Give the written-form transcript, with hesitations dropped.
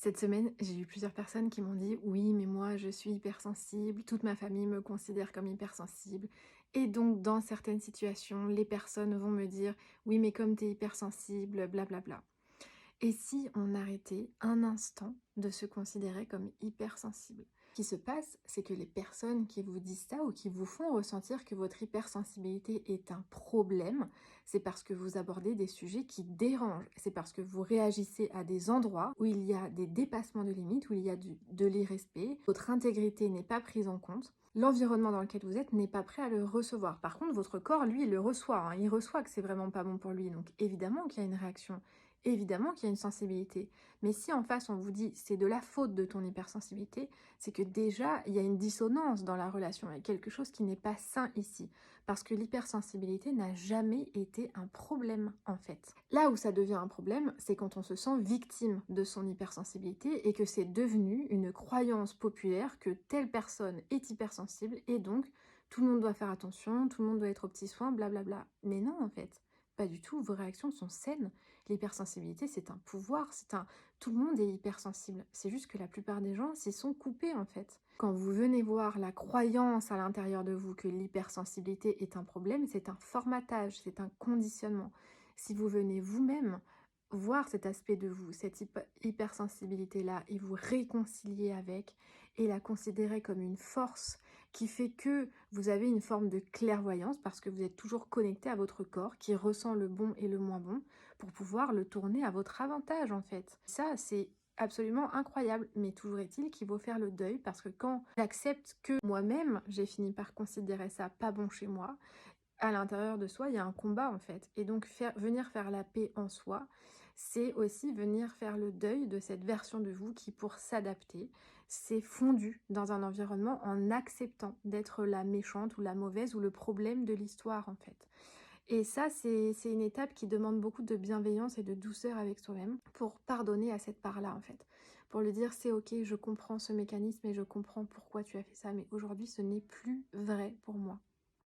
Cette semaine, j'ai eu plusieurs personnes qui m'ont dit: «Oui, mais moi je suis hypersensible, toute ma famille me considère comme hypersensible et donc dans certaines situations, les personnes vont me dire: "Oui, mais comme tu es hypersensible, blablabla"». Et si on arrêtait un instant de se considérer comme hypersensible? Ce qui se passe, c'est que les personnes qui vous disent ça ou qui vous font ressentir que votre hypersensibilité est un problème, c'est parce que vous abordez des sujets qui dérangent. C'est parce que vous réagissez à des endroits où il y a des dépassements de limites, où il y a de l'irrespect, votre intégrité n'est pas prise en compte. L'environnement dans lequel vous êtes n'est pas prêt à le recevoir. Par contre, votre corps, lui, il le reçoit, hein. Il reçoit que c'est vraiment pas bon pour lui. Donc évidemment qu'il y a une réaction. Évidemment qu'il y a une sensibilité, mais si en face on vous dit c'est de la faute de ton hypersensibilité, c'est que déjà il y a une dissonance dans la relation, il y a quelque chose qui n'est pas sain ici, parce que l'hypersensibilité n'a jamais été un problème en fait. Là où ça devient un problème, c'est quand on se sent victime de son hypersensibilité et que c'est devenu une croyance populaire que telle personne est hypersensible et donc tout le monde doit faire attention, tout le monde doit être aux petits soins, blablabla. Mais non en fait. Pas du tout, vos réactions sont saines. L'hypersensibilité, c'est un pouvoir, c'est un... Tout le monde est hypersensible. C'est juste que la plupart des gens s'y sont coupés, en fait. Quand vous venez voir la croyance à l'intérieur de vous que l'hypersensibilité est un problème, c'est un formatage, c'est un conditionnement. Si vous venez vous-même voir cet aspect de vous, cette hypersensibilité-là, et vous réconcilier avec, et la considérer comme une force qui fait que vous avez une forme de clairvoyance parce que vous êtes toujours connecté à votre corps qui ressent le bon et le moins bon pour pouvoir le tourner à votre avantage en fait. Ça, c'est absolument incroyable, mais toujours est-il qu'il faut faire le deuil parce que quand j'accepte que moi-même, j'ai fini par considérer ça pas bon chez moi, à l'intérieur de soi, il y a un combat en fait. Et donc venir faire la paix en soi, c'est aussi venir faire le deuil de cette version de vous qui, pour s'adapter, s'est fondue dans un environnement en acceptant d'être la méchante ou la mauvaise ou le problème de l'histoire en fait. Et ça, c'est une étape qui demande beaucoup de bienveillance et de douceur avec soi-même pour pardonner à cette part-là en fait. Pour lui dire c'est ok, je comprends ce mécanisme et je comprends pourquoi tu as fait ça, mais aujourd'hui ce n'est plus vrai pour moi.